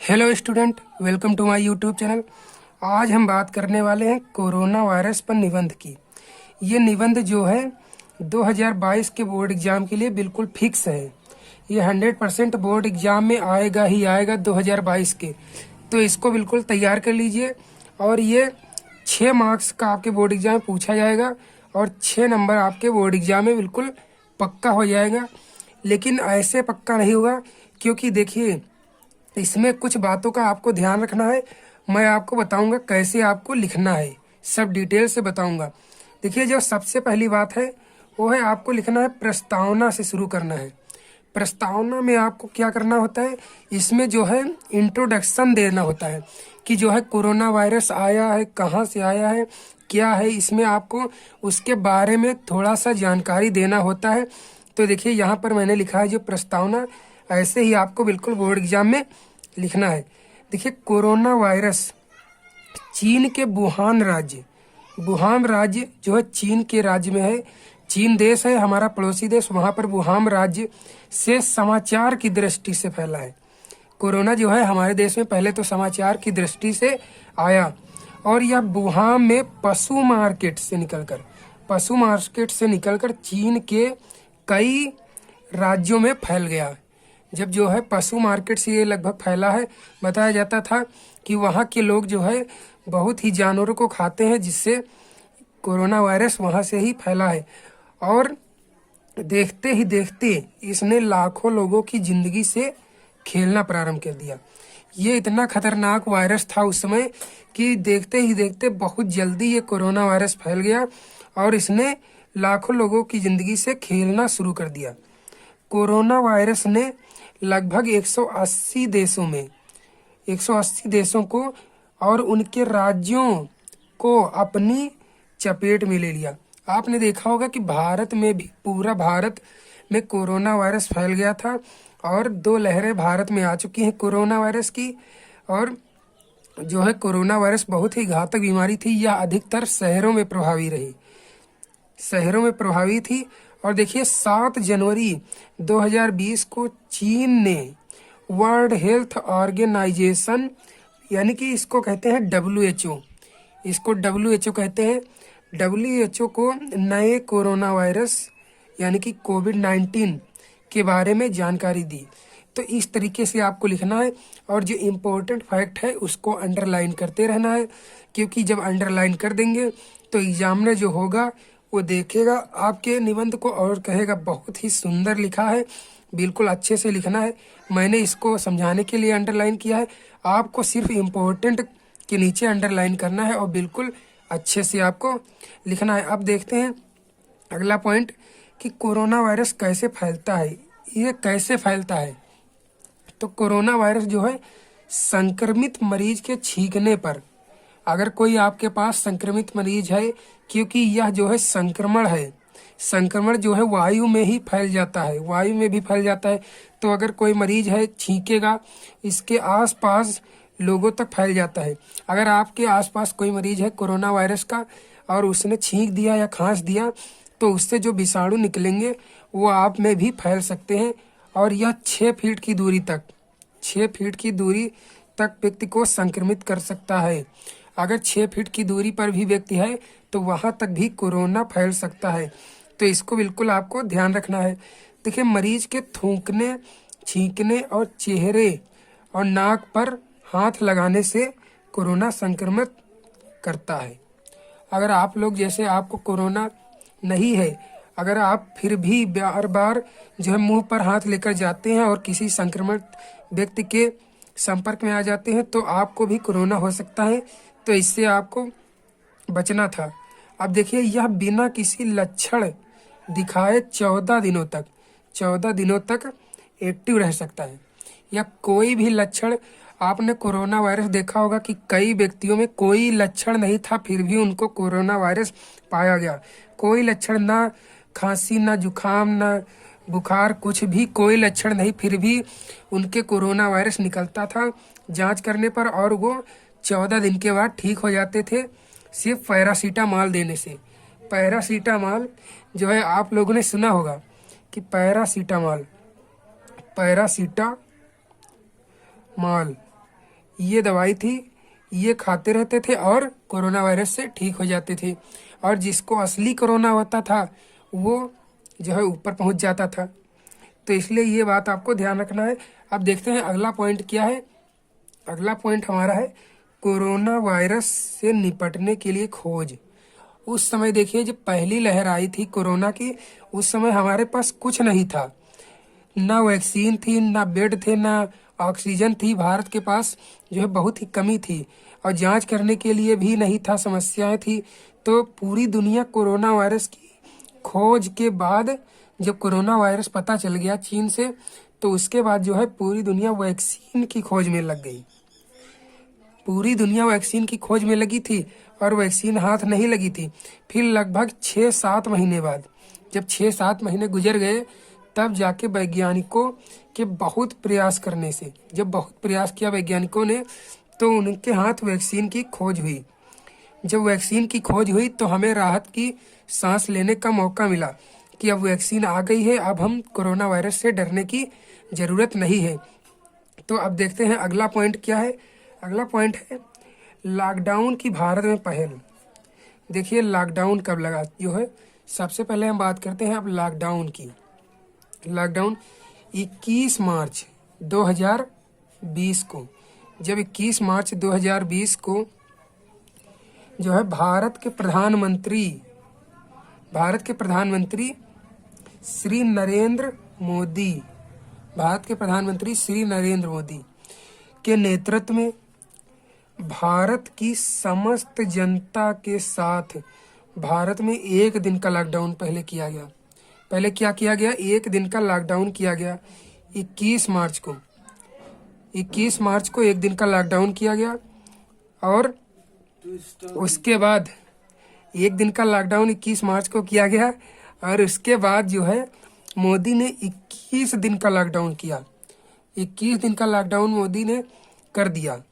Hello student, welcome to my YouTube channel. आज हम बात करने वाले हैं कोरोना वायरस पर निबंध की। ये निबंध जो है 2022 के बोर्ड एग्जाम के लिए बिल्कुल फिक्स है। ये 100% बोर्ड एग्जाम में आएगा ही आएगा 2022 के, तो इसको बिल्कुल तैयार कर लीजिए। और ये 6 मार्क्स का आपके बोर्ड एग्जाम में पूछा जाएगा और 6 नंबर आपके बोर्ड एग्जाम में बिल्कुल पक्का हो जाएगा। लेकिन ऐसे पक्का नहीं होगा, क्योंकि देखिए इसमें कुछ बातों का आपको ध्यान रखना है। मैं आपको बताऊंगा कैसे आपको लिखना है, सब डिटेल से बताऊंगा। देखिए, जो सबसे पहली बात है वो है आपको लिखना है, प्रस्तावना से शुरू करना है। प्रस्तावना में आपको क्या करना होता है, इसमें जो है इंट्रोडक्शन देना होता है कि जो है कोरोना वायरस आया है, कहाँ से आया है, क्या है। इसमें आपको उसके बारे में थोड़ा सा जानकारी देना होता है। तो देखिए यहाँ पर मैंने लिखा है जो प्रस्तावना, ऐसे ही आपको बिल्कुल बोर्ड एग्जाम में लिखना है। देखिए, कोरोना वायरस चीन के वुहान राज्य जो है चीन के राज्य में है। चीन देश है हमारा पड़ोसी देश, वहां पर वुहान राज्य से समाचार की दृष्टि से फैला है। कोरोना जो है हमारे देश में पहले तो समाचार की दृष्टि से आया, और यह वुहान में पशु मार्केट से निकलकर चीन के कई राज्यों में फैल गया। जब जो है पशु मार्केट से ये लगभग फैला है, बताया जाता था कि वहाँ के लोग जो है बहुत ही जानवरों को खाते हैं, जिससे कोरोना वायरस वहाँ से ही फैला है। और देखते ही देखते इसने लाखों लोगों की जिंदगी से खेलना प्रारंभ कर दिया। ये इतना खतरनाक वायरस था उस समय कि देखते ही देखते बहुत जल्दी ये कोरोना वायरस फैल गया और इसने लाखों लोगों की जिंदगी से खेलना शुरू कर दिया। कोरोना वायरस ने लगभग 180 देशों को और उनके राज्यों को अपनी चपेट में ले लिया। आपने देखा होगा कि भारत में भी, पूरा भारत में कोरोना वायरस फैल गया था और 2 लहरें भारत में आ चुकी हैं कोरोना वायरस की। और जो है कोरोना वायरस बहुत ही घातक बीमारी थी। यह अधिकतर शहरों में प्रभावी थी। और देखिए 7 जनवरी 2020 को चीन ने वर्ल्ड हेल्थ ऑर्गेनाइजेशन, यानी कि इसको कहते हैं WHO कहते हैं। WHO को नए कोरोना वायरस यानी कि कोविड-19 के बारे में जानकारी दी। तो इस तरीके से आपको लिखना है, और जो इम्पोर्टेंट फैक्ट है उसको अंडरलाइन करते रहना है, क्योंकि जब अंडरलाइन कर देंगे तो एग्जामिनर जो होगा वो देखेगा आपके निबंध को और कहेगा बहुत ही सुंदर लिखा है, बिल्कुल अच्छे से लिखना है। मैंने इसको समझाने के लिए अंडरलाइन किया है। आपको सिर्फ इम्पोर्टेंट के नीचे अंडरलाइन करना है और बिल्कुल अच्छे से आपको लिखना है। अब देखते हैं अगला पॉइंट कि कोरोना वायरस कैसे फैलता है। ये कैसे फैलता है, तो कोरोना वायरस जो है संक्रमित मरीज के छींकने पर, अगर कोई आपके पास संक्रमित मरीज है, क्योंकि यह जो है संक्रमण जो है वायु में भी फैल जाता है। तो अगर कोई मरीज है छींकेगा, इसके आसपास लोगों तक फैल जाता है। अगर आपके आसपास कोई मरीज है कोरोना वायरस का और उसने छींक दिया या खांस दिया, तो उससे जो विषाणु निकलेंगे वो आप में भी फैल सकते हैं। और यह 6 फीट की दूरी तक व्यक्ति को संक्रमित कर सकता है। अगर 6 फीट की दूरी पर भी व्यक्ति है तो वहां तक भी कोरोना फैल सकता है। तो इसको बिल्कुल आपको ध्यान रखना है। देखिए, मरीज के थूकने, छींकने और चेहरे और नाक पर हाथ लगाने से कोरोना संक्रमित करता है। अगर आप लोग, जैसे आपको कोरोना नहीं है, अगर आप फिर भी बार बार जो है मुंह पर हाथ लेकर जाते हैं और किसी संक्रमित व्यक्ति के संपर्क में आ जाते हैं, तो आपको भी कोरोना हो सकता है। तो इससे आपको बचना था। अब देखिए, यह बिना किसी लक्षण दिखाए 14 दिनों तक एक्टिव रह सकता है। या कोई भी लक्षण, आपने कोरोना वायरस देखा होगा कि कई व्यक्तियों में कोई लक्षण नहीं था, फिर भी उनको कोरोना वायरस पाया गया। कोई लक्षण, ना खांसी, ना जुकाम, ना बुखार, कुछ भी कोई लक्षण नहीं, फिर भी उनके कोरोना वायरस निकलता था जांच करने पर, और वो 14 दिन के बाद ठीक हो जाते थे सिर्फ पैरासीटामॉल देने से। पैरासीटामॉल जो है आप लोगों ने सुना होगा कि पैरासीटामॉल ये दवाई थी, ये खाते रहते थे और कोरोना वायरस से ठीक हो जाते थे। और जिसको असली कोरोना होता था वो जो है ऊपर पहुंच जाता था। तो इसलिए ये बात आपको ध्यान रखना है। अब देखते हैं अगला पॉइंट क्या है। अगला पॉइंट हमारा है कोरोना वायरस से निपटने के लिए खोज। उस समय देखिए जब पहली लहर आई थी कोरोना की, उस समय हमारे पास कुछ नहीं था, ना वैक्सीन थी, ना बेड थे, ना ऑक्सीजन थी। भारत के पास जो है बहुत ही कमी थी और जांच करने के लिए भी नहीं था, समस्याएं थी। तो पूरी दुनिया कोरोना वायरस की खोज के बाद जब कोरोना वायरस पता चल गया चीन से, तो उसके बाद जो है पूरी दुनिया वैक्सीन की खोज में लग गई। पूरी दुनिया वैक्सीन की खोज में लगी थी और वैक्सीन हाथ नहीं लगी थी। फिर लगभग 6-7 महीने बाद, जब 6-7 महीने गुजर गए, तब जाके वैज्ञानिकों के बहुत प्रयास करने से, जब बहुत प्रयास किया वैज्ञानिकों ने, तो उनके हाथ वैक्सीन की खोज हुई। जब वैक्सीन की खोज हुई तो हमें राहत की सांस लेने का मौका मिला कि अब वैक्सीन आ गई है, अब हम कोरोना वायरस से डरने की जरूरत नहीं है। तो अब देखते हैं अगला पॉइंट क्या है। अगला पॉइंट है लॉकडाउन की भारत में पहल। देखिए लॉकडाउन कब लगा जो है, सबसे पहले हम बात करते हैं अब लॉकडाउन की। लॉकडाउन 21 मार्च 2020 को, जब 21 मार्च 2020 को जो है भारत के प्रधानमंत्री श्री नरेंद्र मोदी, भारत के प्रधानमंत्री श्री नरेंद्र मोदी के नेतृत्व में भारत की समस्त जनता के साथ भारत में 1 दिन का लॉकडाउन पहले किया गया। पहले क्या किया गया, 1 दिन का लॉकडाउन किया गया। 21 मार्च को 1 दिन का लॉकडाउन किया गया और उसके बाद 1 दिन का लॉकडाउन 21 मार्च को किया गया और उसके बाद जो है मोदी ने 21 दिन का लॉकडाउन किया। 21 दिन का लॉकडाउन मोदी ने कर दिया।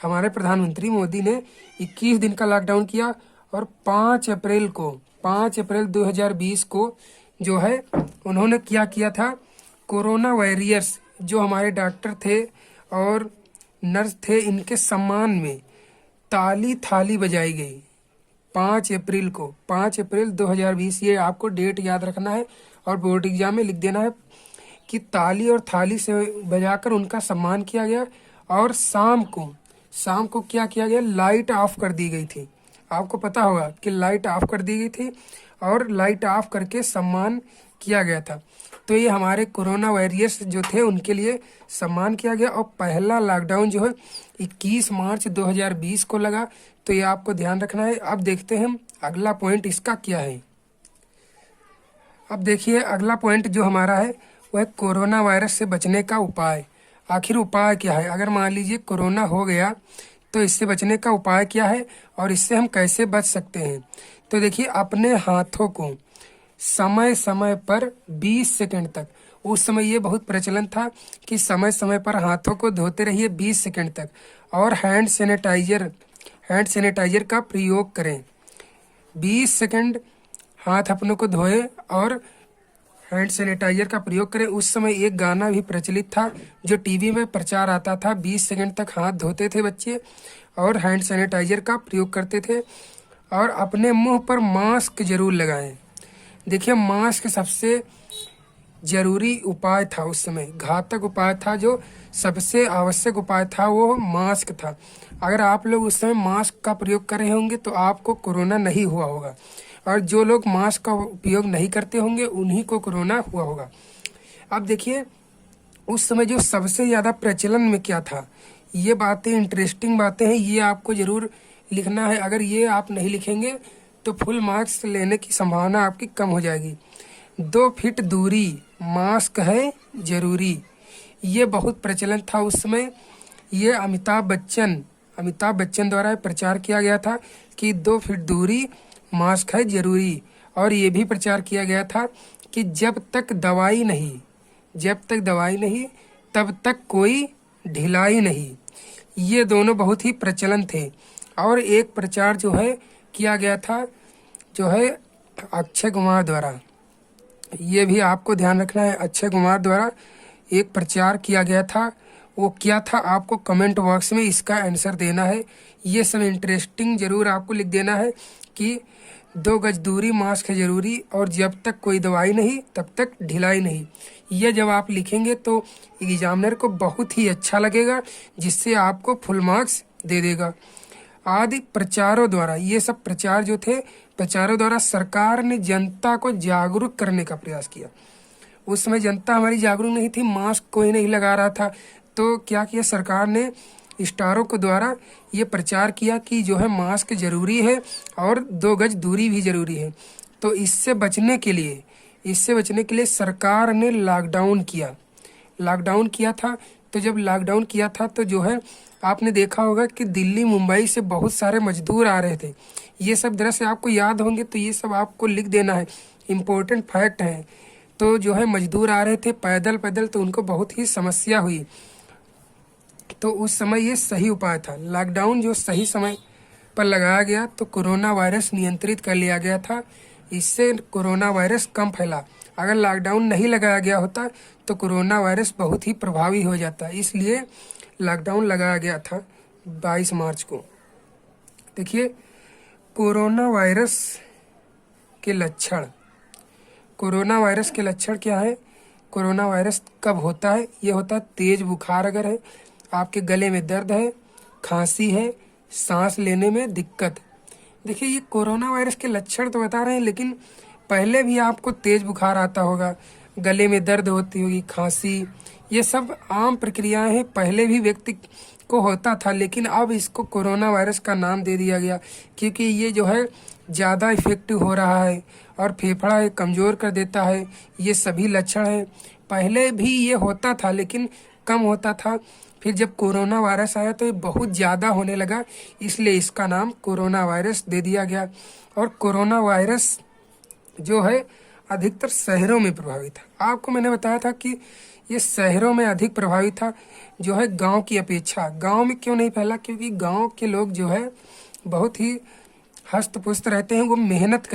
हमारे प्रधानमंत्री मोदी ने 21 दिन का लॉकडाउन किया और 5 अप्रैल 2020 को जो है उन्होंने क्या किया था, कोरोना वॉरियर्स जो हमारे डॉक्टर थे और नर्स थे, इनके सम्मान में ताली थाली बजाई गई 5 अप्रैल को। 5 अप्रैल 2020, ये आपको डेट याद रखना है और बोर्ड एग्जाम में लिख देना है कि ताली और थाली से बजाकर उनका सम्मान किया गया। और शाम को क्या किया गया, लाइट ऑफ कर दी गई थी। आपको पता होगा कि लाइट ऑफ कर दी गई थी और लाइट ऑफ करके सम्मान किया गया था। तो ये हमारे कोरोना वॉरियर्स जो थे उनके लिए सम्मान किया गया। और पहला लॉकडाउन जो है 21 मार्च 2020 को लगा। तो ये आपको ध्यान रखना है। अब देखते हैं हम अगला पॉइंट इसका क्या है। अब देखिए अगला पॉइंट जो हमारा है वह कोरोना वायरस से बचने का उपाय। आखिर उपाय क्या है, अगर मान लीजिए कोरोना हो गया तो इससे बचने का उपाय क्या है और इससे हम कैसे बच सकते हैं। तो देखिए अपने हाथों को समय समय पर 20 सेकंड तक, उस समय ये बहुत प्रचलन था कि समय समय पर हाथों को धोते रहिए 20 सेकंड तक। और हैंड सैनिटाइजर का प्रयोग करें। 20 सेकंड हाथ अपनों को धोए और हैंड सैनिटाइजर का प्रयोग करें। उस समय एक गाना भी प्रचलित था जो टीवी में प्रचार आता था, 20 सेकंड तक हाथ धोते थे बच्चे और हैंड सैनिटाइजर का प्रयोग करते थे। और अपने मुंह पर मास्क जरूर लगाएं। देखिए मास्क सबसे जरूरी उपाय था, उस समय घातक उपाय था, जो सबसे आवश्यक उपाय था वो मास्क था। अगर आप लोग उस समय मास्क का प्रयोग कर रहे होंगे तो आपको कोरोना नहीं हुआ होगा, और जो लोग मास्क का उपयोग नहीं करते होंगे उन्हीं को कोरोना हुआ होगा। अब देखिए उस समय जो सबसे ज़्यादा प्रचलन में क्या था, ये बातें इंटरेस्टिंग बातें हैं, ये आपको ज़रूर लिखना है। अगर ये आप नहीं लिखेंगे तो फुल मार्क्स लेने की संभावना आपकी कम हो जाएगी। 2 फीट दूरी, मास्क है जरूरी, ये बहुत प्रचलन था उस समय। ये अमिताभ बच्चन द्वारा प्रचार किया गया था कि 2 फीट दूरी, मास्क है जरूरी। और ये भी प्रचार किया गया था कि जब तक दवाई नहीं तब तक कोई ढिलाई नहीं। ये दोनों बहुत ही प्रचलन थे। और एक प्रचार जो है किया गया था जो है अक्षय कुमार द्वारा, ये भी आपको ध्यान रखना है। अक्षय कुमार द्वारा एक प्रचार किया गया था, वो क्या था, आपको कमेंट बॉक्स में इसका आंसर देना है। ये सब इंटरेस्टिंग जरूर आपको लिख देना है कि 2 गज दूरी, मास्क है जरूरी, और जब तक कोई दवाई नहीं तब तक ढिलाई नहीं। ये जब आप लिखेंगे तो एग्जामिनर को बहुत ही अच्छा लगेगा, जिससे आपको फुल मार्क्स दे देगा। आदि प्रचारों द्वारा, ये सब प्रचार जो थे, प्रचारों द्वारा सरकार ने जनता को जागरूक करने का प्रयास किया। उस समय जनता हमारी जागरूक नहीं थी, मास्क कोई नहीं लगा रहा था, तो क्या किया सरकार ने, स्टारों को द्वारा ये प्रचार किया कि जो है मास्क जरूरी है और 2 गज दूरी भी जरूरी है। तो इससे बचने के लिए सरकार ने लॉकडाउन किया था। तो जब लॉकडाउन किया था तो जो है आपने देखा होगा कि दिल्ली मुंबई से बहुत सारे मजदूर आ रहे थे। ये सब दृश्य आपको याद होंगे, तो ये सब आपको लिख देना है, इम्पोर्टेंट फैक्ट है। तो जो है मजदूर आ रहे थे पैदल, तो उनको बहुत ही समस्या हुई। तो उस समय ये सही उपाय था, लॉकडाउन जो सही समय पर लगाया गया तो कोरोना वायरस नियंत्रित कर लिया गया था। इससे कोरोना वायरस कम फैला। अगर लॉकडाउन नहीं लगाया गया होता तो कोरोना वायरस बहुत ही प्रभावी हो जाता, इसलिए लॉकडाउन लगाया गया था 22 मार्च को। देखिए कोरोना वायरस के लक्षण क्या है। कोरोना वायरस कब होता है? ये होता है तेज बुखार अगर है, आपके गले में दर्द है, खांसी है, सांस लेने में दिक्कत। देखिए ये कोरोना वायरस के लक्षण तो बता रहे हैं, लेकिन पहले भी आपको तेज बुखार आता होगा, गले में दर्द होती होगी, खांसी, ये सब आम प्रक्रियाएं हैं, पहले भी व्यक्ति को होता था, लेकिन अब इसको कोरोना वायरस का नाम दे दिया गया क्योंकि ये जो है ज़्यादा इफेक्टिव हो रहा है और फेफड़ा कमज़ोर कर देता है। ये सभी लक्षण हैं। पहले भी ये होता था लेकिन कम होता था, फिर जब कोरोना वायरस आया तो ये बहुत ज़्यादा होने लगा, इसलिए इसका नाम कोरोना वायरस दे दिया गया। और कोरोना वायरस जो है अधिकतर शहरों में प्रभावित था। आपको मैंने बताया था कि ये शहरों में अधिक प्रभावित था जो है गांव की अपेक्षा। गांव में क्यों नहीं फैला? क्योंकि गांव के लोग जो है बहुत ही हस्त पुस्त रहते हैं, वो मेहनत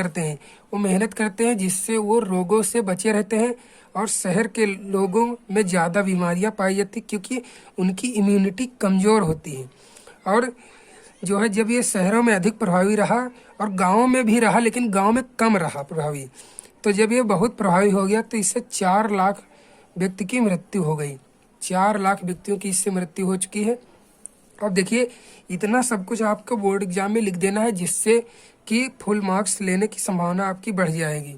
करते हैं जिससे वो रोगों से बचे रहते हैं। और शहर के लोगों में ज़्यादा बीमारियां पाई जाती क्योंकि उनकी इम्यूनिटी कमज़ोर होती है। और जो है जब ये शहरों में अधिक प्रभावी रहा और गाँव में भी रहा, लेकिन गाँव में कम रहा प्रभावी, तो जब ये बहुत प्रभावी हो गया तो इससे 4 लाख व्यक्ति की मृत्यु हो गई। 4 लाख व्यक्तियों की इससे मृत्यु हो चुकी है। अब देखिए इतना सब कुछ आपको बोर्ड एग्जाम में लिख देना है, जिससे कि फुल मार्क्स लेने की संभावना आपकी बढ़ जाएगी।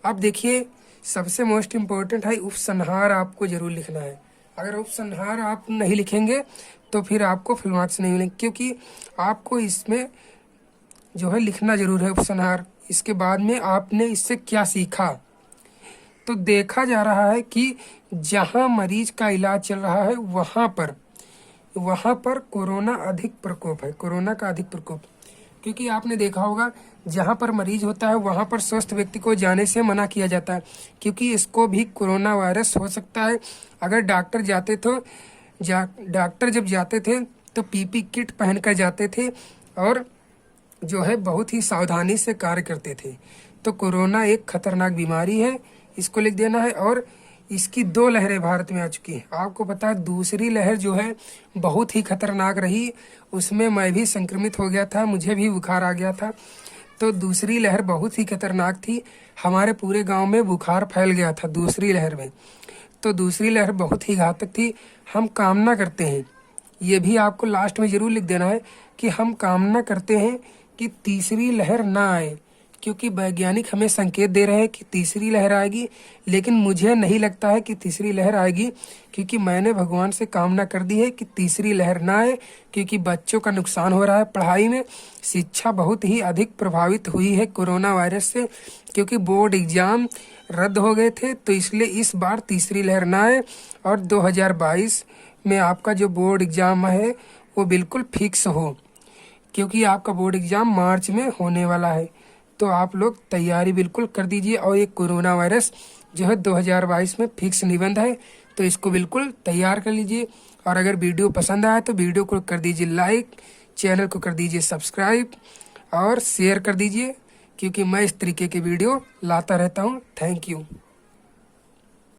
अब देखिए सबसे मोस्ट इम्पोर्टेंट है उपसंहार, आपको जरूर लिखना है। अगर उपसंहार आप नहीं लिखेंगे तो फिर आपको फुल मार्क्स नहीं मिलेंगे, क्योंकि आपको इसमें जो है लिखना जरूर है उपसंहार। इसके बाद में आपने इससे क्या सीखा, तो देखा जा रहा है कि जहां मरीज का इलाज चल रहा है वहां पर कोरोना का अधिक प्रकोप, क्योंकि आपने देखा होगा जहां पर मरीज होता है वहां पर स्वस्थ व्यक्ति को जाने से मना किया जाता है, क्योंकि इसको भी कोरोना वायरस हो सकता है। अगर डॉक्टर जब जाते थे तो पीपी किट पहनकर जाते थे और जो है बहुत ही सावधानी से कार्य करते थे। तो कोरोना एक खतरनाक बीमारी है, इसको लिख देना है। और इसकी 2 लहरें भारत में आ चुकी हैं। आपको पता है दूसरी लहर जो है बहुत ही खतरनाक रही, उसमें मैं भी संक्रमित हो गया था, मुझे भी बुखार आ गया था। तो दूसरी लहर बहुत ही खतरनाक थी, हमारे पूरे गांव में बुखार फैल गया था दूसरी लहर में। तो दूसरी लहर बहुत ही घातक थी। हम कामना करते हैं, ये भी आपको लास्ट में जरूर लिख देना है कि हम कामना करते हैं कि तीसरी लहर ना आए, क्योंकि वैज्ञानिक हमें संकेत दे रहे हैं कि तीसरी लहर आएगी, लेकिन मुझे नहीं लगता है कि तीसरी लहर आएगी, क्योंकि मैंने भगवान से कामना कर दी है कि तीसरी लहर ना आए, क्योंकि बच्चों का नुकसान हो रहा है पढ़ाई में। शिक्षा बहुत ही अधिक प्रभावित हुई है कोरोना वायरस से, क्योंकि बोर्ड एग्जाम रद्द हो गए थे, तो इसलिए इस बार तीसरी लहर ना आए और 2022 में आपका जो बोर्ड एग्जाम है वो बिल्कुल फिक्स हो, क्योंकि आपका बोर्ड एग्जाम मार्च में होने वाला है। तो आप लोग तैयारी बिल्कुल कर दीजिए। और ये कोरोना वायरस जो है 2022 में फिक्स निबंध है, तो इसको बिल्कुल तैयार कर लीजिए। और अगर वीडियो पसंद आया तो वीडियो को कर दीजिए लाइक, चैनल को कर दीजिए सब्सक्राइब और शेयर कर दीजिए, क्योंकि मैं इस तरीके के वीडियो लाता रहता हूँ। Thank you.